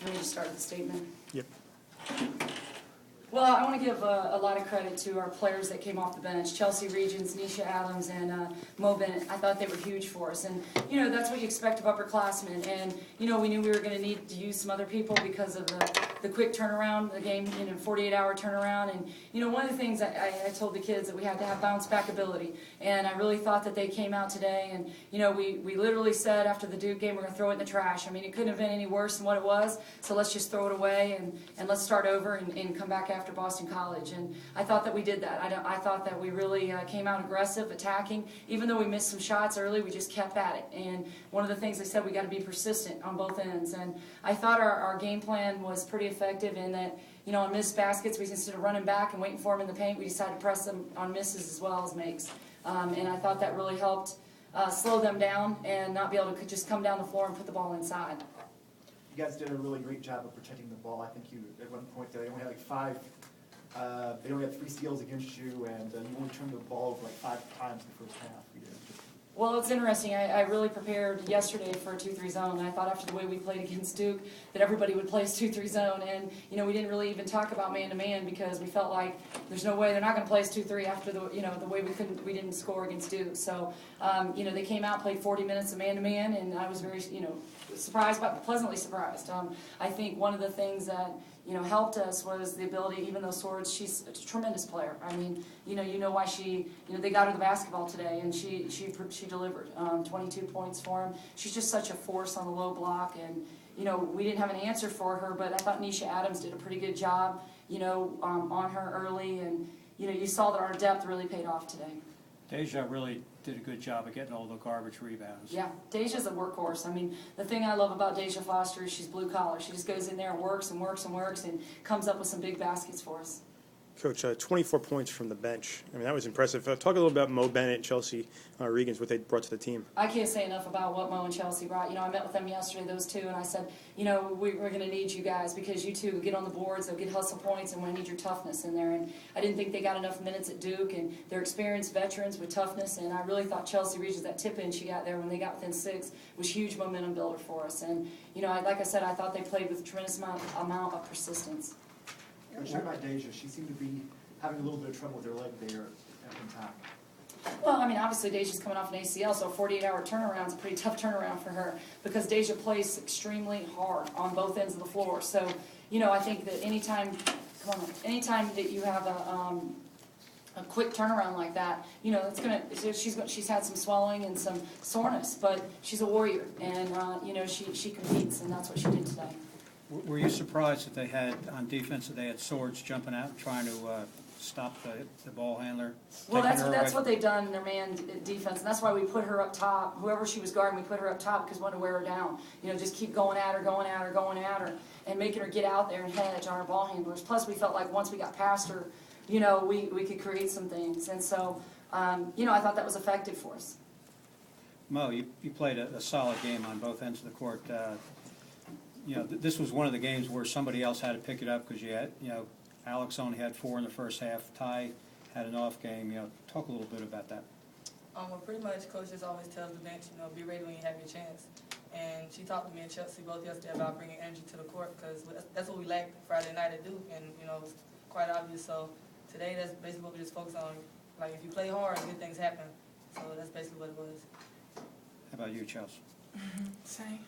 Can we just start with the statement? Yep. Well, I want to give a lot of credit to our players that came off the bench. Chelsea Regents, Nisha Adams, and Mo Bennett. I thought they were huge for us. And, you know, that's what you expect of upperclassmen. And, you know, we knew we were going to need to use some other people because of the quick turnaround, the game, 48-hour turnaround. And, you know, one of the things I told the kids that we had to have bounce-back ability. And I really thought that they came out today. And, you know, we literally said after the Duke game, we're going to throw it in the trash. I mean, it couldn't have been any worse than what it was. So let's just throw it away and let's start over and come back after Boston College. And I thought that we did that. I thought that we really came out aggressive, attacking. Even though we missed some shots early, we just kept at it. And one of the things I said, we got to be persistent on both ends. And I thought our game plan was pretty effective in that, you know, on missed baskets, we instead of running back and waiting for them in the paint, we decided to press them on misses as well as makes. And I thought that really helped slow them down and not be able to just come down the floor and put the ball inside. You guys did a really great job of protecting the ball. I think you, at one point, they only had like they only had 3 steals against you, and you only turned the ball over like 5 times in the first half. You did. Well, it's interesting. I really prepared yesterday for a 2-3 zone. I thought after the way we played against Duke that everybody would play a 2-3 zone, and you know we didn't really even talk about man-to-man because we felt like there's no way they're not going to play us 2-3 after the the way we didn't score against Duke. So you know they came out, played 40 minutes of man-to-man, and I was very surprised, but pleasantly surprised. I think one of the things that helped us was the ability, even though Swords, she's a tremendous player. I mean, you know why they got her the basketball today, and she delivered 22 points for him. She's just such a force on the low block, and we didn't have an answer for her, but I thought Nisha Adams did a pretty good job, on her early, and you saw that our depth really paid off today. Deja really did a good job of getting all the garbage rebounds. Yeah, Deja's a workhorse. I mean, the thing I love about Deja Foster is she's blue collar. She just goes in there and works and works and works and comes up with some big baskets for us. Coach, 24 points from the bench. I mean, that was impressive. Talk a little about Mo Bennett and Chelsea Regans, what they brought to the team. I can't say enough about what Mo and Chelsea brought. I met with them yesterday, those two, and I said, we're going to need you guys because you two get on the boards, they'll get hustle points, and we need your toughness in there. And I didn't think they got enough minutes at Duke, and they're experienced veterans with toughness, and I really thought Chelsea Regans, that tip-in she got there when they got within 6, was huge momentum builder for us. And, like I said, I thought they played with a tremendous amount of persistence. What about Deja? She seemed to be having a little bit of trouble with her leg there at time. Well, I mean, obviously Deja's coming off an ACL, so a 48-hour turnaround is a pretty tough turnaround for her because Deja plays extremely hard on both ends of the floor. So, I think that anytime that you have a quick turnaround like that, she's had some swelling and some soreness, but she's a warrior, and she competes, and that's what she did today. Were you surprised that they had on defense that they had Swords jumping out and trying to stop the ball handler? Well, that's what they've done in their man defense, and that's why we put her up top. Whoever she was guarding, we put her up top because we wanted to wear her down. Just keep going at her, and making her get out there and hedge on our ball handlers. Plus, we felt like once we got past her, we could create some things, and so I thought that was effective for us. Mo, you played a solid game on both ends of the court. This was one of the games where somebody else had to pick it up because you had, Alex only had 4 in the first half. Ty had an off game. Talk a little bit about that. Well, pretty much, Coach just always tells the bench, be ready when you have your chance. And she talked to me and Chelsea both yesterday about bringing energy to the court because that's what we lacked Friday night at Duke, and it was quite obvious. So today, that's basically what we just focus on. Like if you play hard, good things happen. So that's basically what it was. How about you, Chelsea? Same.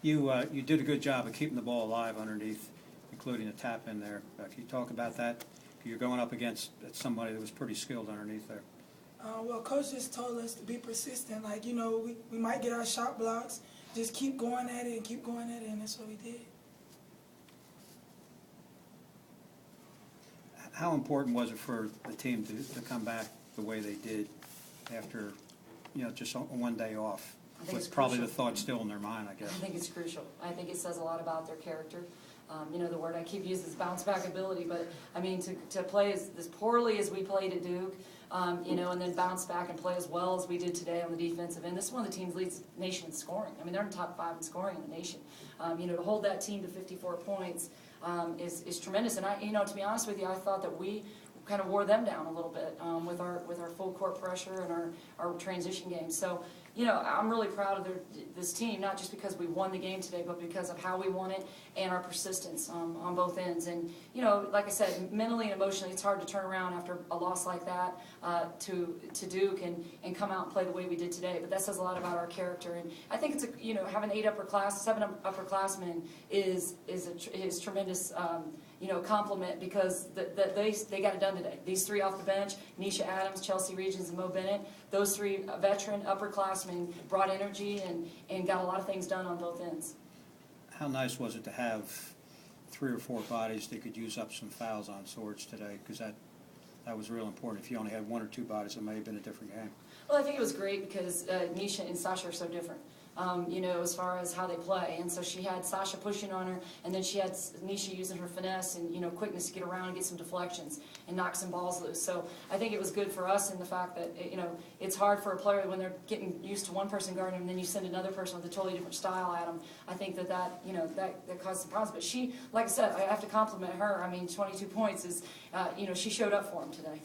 You did a good job of keeping the ball alive underneath, including a tap in there. Can you talk about that? You're going up against somebody that was pretty skilled underneath there. Well, Coach just told us to be persistent. Like, we might get our shot blocks. Just keep going at it, and that's what we did. How important was it for the team to come back the way they did after, just one day off? With probably the thought still in their mind, I guess. I think it's crucial. I think it says a lot about their character. The word I keep using is bounce back ability, but I mean to play as poorly as we played at Duke, and then bounce back and play as well as we did today on the defensive end. This is one of the teams leads the nation in scoring. I mean, they're in the top 5 in scoring in the nation. To hold that team to 54 points is tremendous. And to be honest with you, I thought that we kind of wore them down a little bit with our full court pressure and our transition game. So, you know, I'm really proud of this team, not just because we won the game today, but because of how we won it and our persistence on both ends. And, you know, like I said, mentally and emotionally, it's hard to turn around after a loss like that to Duke and come out and play the way we did today. But that says a lot about our character. And I think it's you know, having 7 upperclassmen is tremendous. You know, compliment because they got it done today. These 3 off the bench, Nisha Adams, Chelsea Regents, and Mo Bennett, those 3 veteran upperclassmen brought energy and got a lot of things done on both ends. How nice was it to have 3 or 4 bodies that could use up some fouls on Swords today? Because that was real important. If you only had 1 or 2 bodies, it may have been a different game. Well, I think it was great because Nisha and Sasha are so different. You know, as far as how they play. And so she had Sasha pushing on her, and then she had Nisha using her finesse and, you know, quickness to get around and get some deflections and knock some balls loose. So I think it was good for us in the fact that, you know, it's hard for a player when they're getting used to one person guarding them, and then you send another person with a totally different style at them. I think that you know, that caused some problems. But she, like I said, I have to compliment her. I mean, 22 points is, you know, she showed up for them today.